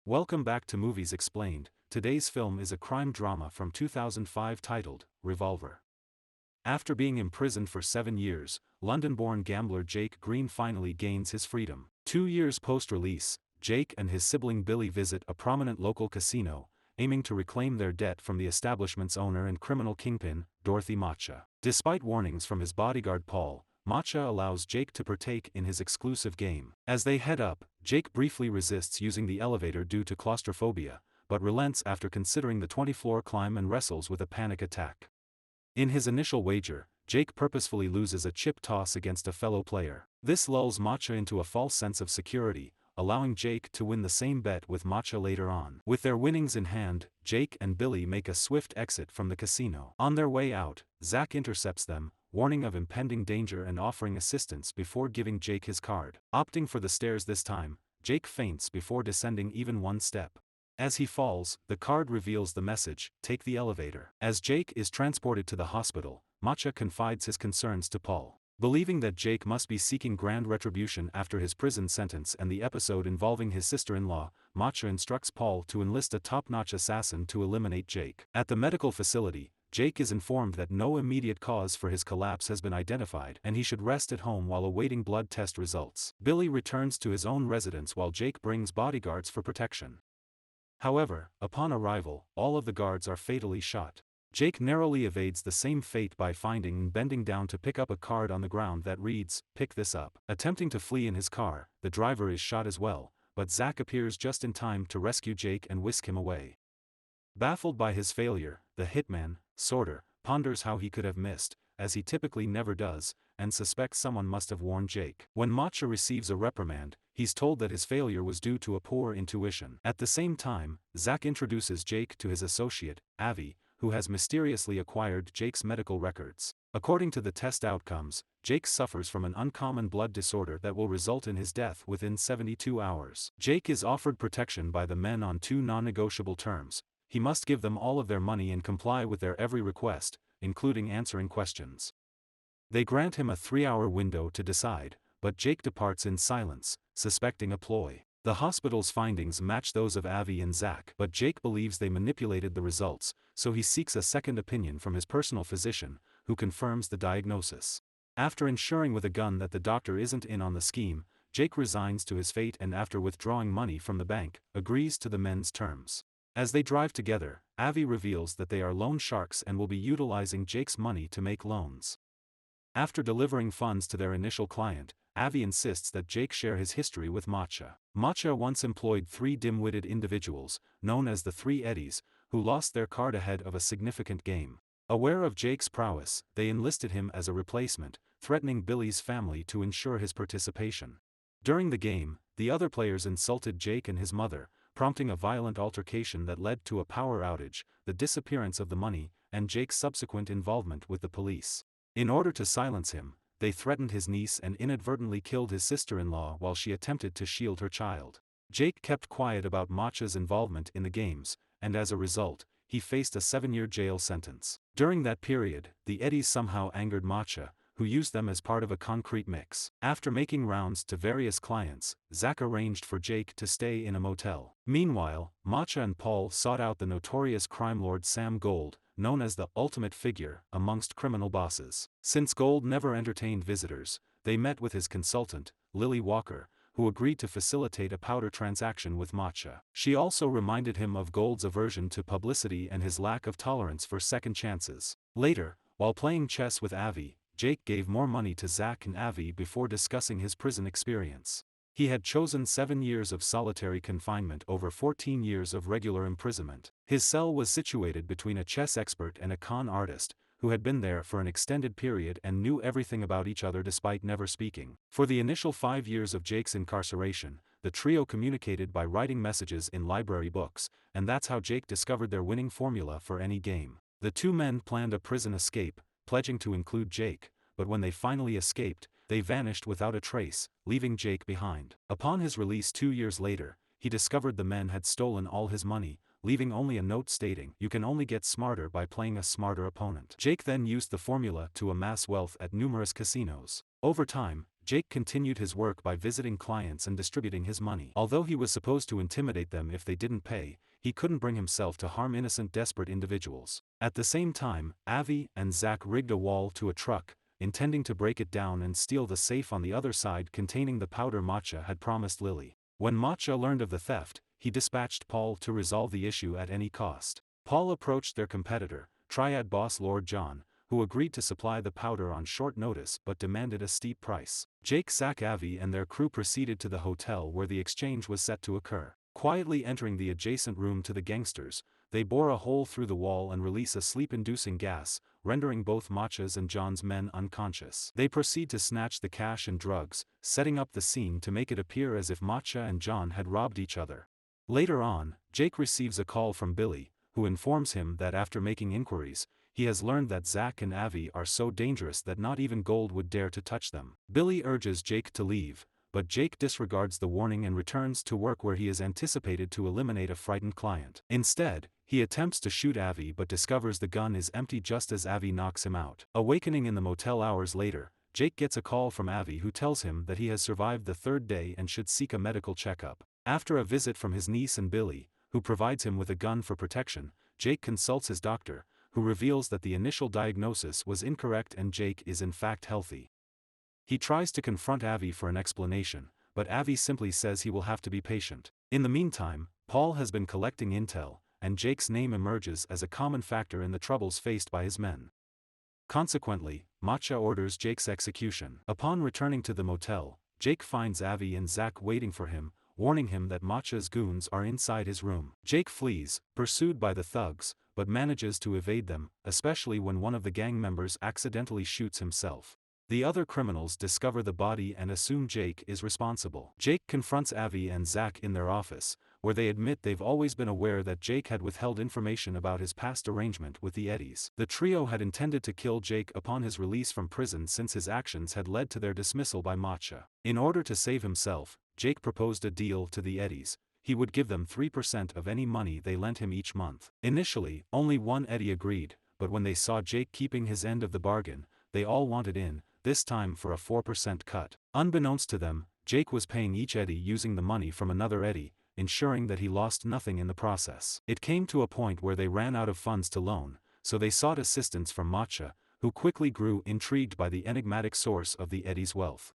Welcome back to Movies Explained. Today's film is a crime drama from 2005 titled Revolver. After being imprisoned for 7 years, London-born gambler Jake Green finally gains his freedom. 2 years post-release, Jake and his sibling Billy visit a prominent local casino, aiming to reclaim their debt from the establishment's owner and criminal kingpin, Dorothy Matcha. Despite warnings from his bodyguard Paul, Matcha allows Jake to partake in his exclusive game. As they head up, Jake briefly resists using the elevator due to claustrophobia, but relents after considering the 20th-floor climb and wrestles with a panic attack. In his initial wager, Jake purposefully loses a chip toss against a fellow player. This lulls Matcha into a false sense of security, allowing Jake to win the same bet with Matcha later on. With their winnings in hand, Jake and Billy make a swift exit from the casino. On their way out, Zach intercepts them, warning of impending danger and offering assistance before giving Jake his card. Opting for the stairs this time, Jake faints before descending even one step. As he falls, the card reveals the message, "Take the elevator." As Jake is transported to the hospital, Matcha confides his concerns to Paul. Believing that Jake must be seeking grand retribution after his prison sentence and the episode involving his sister-in-law, Matcha instructs Paul to enlist a top-notch assassin to eliminate Jake. At the medical facility, Jake is informed that no immediate cause for his collapse has been identified and he should rest at home while awaiting blood test results. Billy returns to his own residence while Jake brings bodyguards for protection. However, upon arrival, all of the guards are fatally shot. Jake narrowly evades the same fate by finding and bending down to pick up a card on the ground that reads, "Pick this up." Attempting to flee in his car, the driver is shot as well, but Zach appears just in time to rescue Jake and whisk him away. Baffled by his failure, the hitman, Sorter, ponders how he could have missed, as he typically never does, and suspects someone must have warned Jake. When Matcha receives a reprimand, he's told that his failure was due to a poor intuition. At the same time, Zach introduces Jake to his associate, Avi, who has mysteriously acquired Jake's medical records. According to the test outcomes, Jake suffers from an uncommon blood disorder that will result in his death within 72 hours. Jake is offered protection by the men on 2 non-negotiable terms. He must give them all of their money and comply with their every request, including answering questions. They grant him a 3-hour window to decide, but Jake departs in silence, suspecting a ploy. The hospital's findings match those of Avi and Zach, but Jake believes they manipulated the results, so he seeks a second opinion from his personal physician, who confirms the diagnosis. After ensuring with a gun that the doctor isn't in on the scheme, Jake resigns to his fate and after withdrawing money from the bank, agrees to the men's terms. As they drive together, Avi reveals that they are loan sharks and will be utilizing Jake's money to make loans. After delivering funds to their initial client, Avi insists that Jake share his history with Matcha. Matcha once employed 3 dim-witted individuals, known as the 3 Eddies, who lost their card ahead of a significant game. Aware of Jake's prowess, they enlisted him as a replacement, threatening Billy's family to ensure his participation. During the game, the other players insulted Jake and his mother, prompting a violent altercation that led to a power outage, the disappearance of the money, and Jake's subsequent involvement with the police. In order to silence him, they threatened his niece and inadvertently killed his sister-in-law while she attempted to shield her child. Jake kept quiet about Matcha's involvement in the games, and as a result, he faced a 7-year jail sentence. During that period, the Eddies somehow angered Matcha, who used them as part of a concrete mix. After making rounds to various clients, Zach arranged for Jake to stay in a motel. Meanwhile, Matcha and Paul sought out the notorious crime lord Sam Gold, known as the ultimate figure amongst criminal bosses. Since Gold never entertained visitors, they met with his consultant, Lily Walker, who agreed to facilitate a powder transaction with Matcha. She also reminded him of Gold's aversion to publicity and his lack of tolerance for second chances. Later, while playing chess with Avi, Jake gave more money to Zach and Avi before discussing his prison experience. He had chosen 7 years of solitary confinement over 14 years of regular imprisonment. His cell was situated between a chess expert and a con artist, who had been there for an extended period and knew everything about each other despite never speaking. For the initial 5 years of Jake's incarceration, the trio communicated by writing messages in library books, and that's how Jake discovered their winning formula for any game. The 2 men planned a prison escape, pledging to include Jake, but when they finally escaped, they vanished without a trace, leaving Jake behind. Upon his release 2 years later, he discovered the men had stolen all his money, leaving only a note stating, "You can only get smarter by playing a smarter opponent." Jake then used the formula to amass wealth at numerous casinos. Over time, Jake continued his work by visiting clients and distributing his money. Although he was supposed to intimidate them if they didn't pay, he couldn't bring himself to harm innocent desperate individuals. At the same time, Avi and Zach rigged a wall to a truck, intending to break it down and steal the safe on the other side containing the powder Matcha had promised Lily. When Matcha learned of the theft, he dispatched Paul to resolve the issue at any cost. Paul approached their competitor, Triad boss Lord John, who agreed to supply the powder on short notice but demanded a steep price. Jake, Zach, Avi and their crew proceeded to the hotel where the exchange was set to occur. Quietly entering the adjacent room to the gangsters, they bore a hole through the wall and release a sleep-inducing gas, rendering both Matcha's and John's men unconscious. They proceed to snatch the cash and drugs, setting up the scene to make it appear as if Matcha and John had robbed each other. Later on, Jake receives a call from Billy, who informs him that after making inquiries, he has learned that Zach and Avi are so dangerous that not even gold would dare to touch them. Billy urges Jake to leave, but Jake disregards the warning and returns to work where he is anticipated to eliminate a frightened client. Instead, he attempts to shoot Avi but discovers the gun is empty just as Avi knocks him out. Awakening in the motel hours later, Jake gets a call from Avi who tells him that he has survived the third day and should seek a medical checkup. After a visit from his niece and Billy, who provides him with a gun for protection, Jake consults his doctor, who reveals that the initial diagnosis was incorrect and Jake is in fact healthy. He tries to confront Avi for an explanation, but Avi simply says he will have to be patient. In the meantime, Paul has been collecting intel, and Jake's name emerges as a common factor in the troubles faced by his men. Consequently, Matcha orders Jake's execution. Upon returning to the motel, Jake finds Avi and Zach waiting for him, warning him that Matcha's goons are inside his room. Jake flees, pursued by the thugs, but manages to evade them, especially when one of the gang members accidentally shoots himself. The other criminals discover the body and assume Jake is responsible. Jake confronts Avi and Zach in their office, where they admit they've always been aware that Jake had withheld information about his past arrangement with the Eddies. The trio had intended to kill Jake upon his release from prison since his actions had led to their dismissal by Matcha. In order to save himself, Jake proposed a deal to the Eddies. He would give them 3% of any money they lent him each month. Initially, only one Eddie agreed, but when they saw Jake keeping his end of the bargain, they all wanted in, this time for a 4% cut. Unbeknownst to them, Jake was paying each Eddie using the money from another Eddie, ensuring that he lost nothing in the process. It came to a point where they ran out of funds to loan, so they sought assistance from Matcha, who quickly grew intrigued by the enigmatic source of the Eddie's wealth.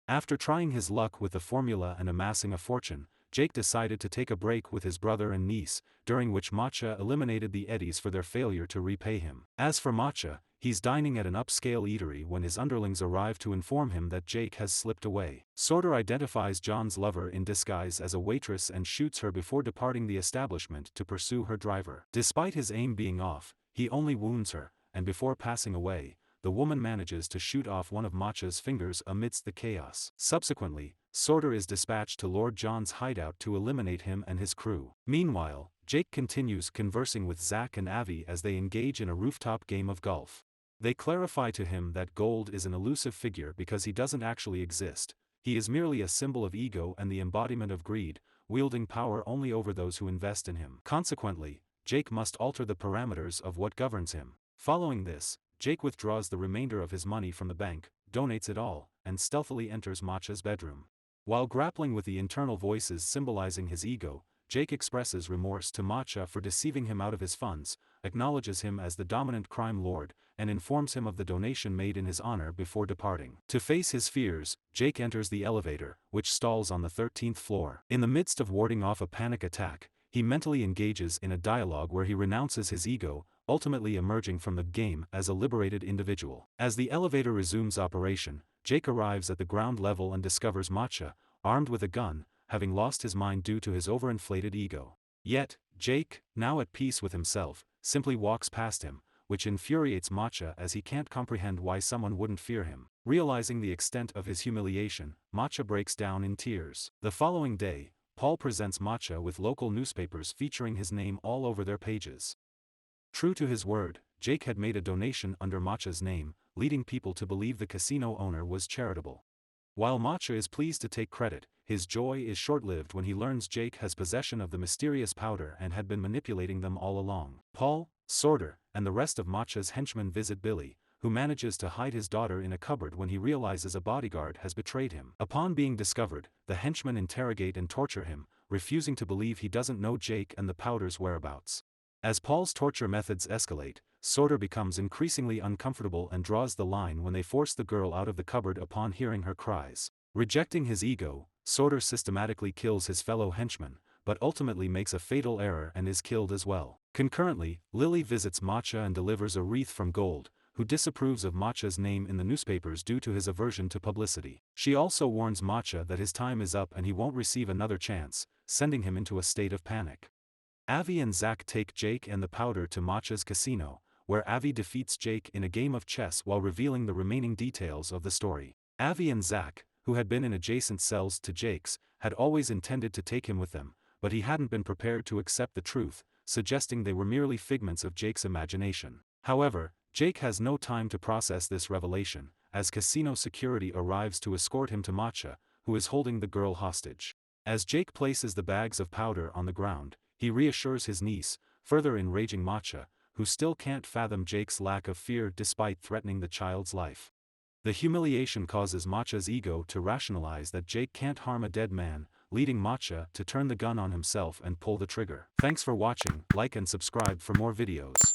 After trying his luck with the formula and amassing a fortune, Jake decided to take a break with his brother and niece, during which Matcha eliminated the Eddies for their failure to repay him. As for Matcha, he's dining at an upscale eatery when his underlings arrive to inform him that Jake has slipped away. Sorter identifies John's lover in disguise as a waitress and shoots her before departing the establishment to pursue her driver. Despite his aim being off, he only wounds her, and before passing away, the woman manages to shoot off one of Matcha's fingers amidst the chaos. Subsequently, Sorter is dispatched to Lord John's hideout to eliminate him and his crew. Meanwhile, Jake continues conversing with Zach and Avi as they engage in a rooftop game of golf. They clarify to him that gold is an elusive figure because he doesn't actually exist. He is merely a symbol of ego and the embodiment of greed, wielding power only over those who invest in him. Consequently, Jake must alter the parameters of what governs him. Following this, Jake withdraws the remainder of his money from the bank, donates it all, and stealthily enters Matcha's bedroom. While grappling with the internal voices symbolizing his ego, Jake expresses remorse to Matcha for deceiving him out of his funds, acknowledges him as the dominant crime lord, and informs him of the donation made in his honor before departing. To face his fears, Jake enters the elevator, which stalls on the 13th floor. In the midst of warding off a panic attack, he mentally engages in a dialogue where he renounces his ego, ultimately emerging from the game as a liberated individual. As the elevator resumes operation, Jake arrives at the ground level and discovers Matcha, armed with a gun, having lost his mind due to his overinflated ego. Yet, Jake, now at peace with himself, simply walks past him, which infuriates Matcha as he can't comprehend why someone wouldn't fear him. Realizing the extent of his humiliation, Matcha breaks down in tears. The following day, Paul presents Matcha with local newspapers featuring his name all over their pages. True to his word, Jake had made a donation under Matcha's name, leading people to believe the casino owner was charitable. While Matcha is pleased to take credit, his joy is short-lived when he learns Jake has possession of the mysterious powder and had been manipulating them all along. Paul, Sorter, and the rest of Matcha's henchmen visit Billy, who manages to hide his daughter in a cupboard when he realizes a bodyguard has betrayed him. Upon being discovered, the henchmen interrogate and torture him, refusing to believe he doesn't know Jake and the powder's whereabouts. As Paul's torture methods escalate, Soder becomes increasingly uncomfortable and draws the line when they force the girl out of the cupboard upon hearing her cries. Rejecting his ego, Soder systematically kills his fellow henchmen, but ultimately makes a fatal error and is killed as well. Concurrently, Lily visits Matcha and delivers a wreath from gold, who disapproves of Matcha's name in the newspapers due to his aversion to publicity. She also warns Matcha that his time is up and he won't receive another chance, sending him into a state of panic. Avi and Zach take Jake and the powder to Matcha's casino, where Avi defeats Jake in a game of chess while revealing the remaining details of the story. Avi and Zach, who had been in adjacent cells to Jake's, had always intended to take him with them, but he hadn't been prepared to accept the truth, suggesting they were merely figments of Jake's imagination. However, Jake has no time to process this revelation, as casino security arrives to escort him to Matcha, who is holding the girl hostage. As Jake places the bags of powder on the ground, he reassures his niece, further enraging Matcha, who still can't fathom Jake's lack of fear despite threatening the child's life. The humiliation causes Matcha's ego to rationalize that Jake can't harm a dead man, leading Matcha to turn the gun on himself and pull the trigger. Thanks for watching, like and subscribe for more videos.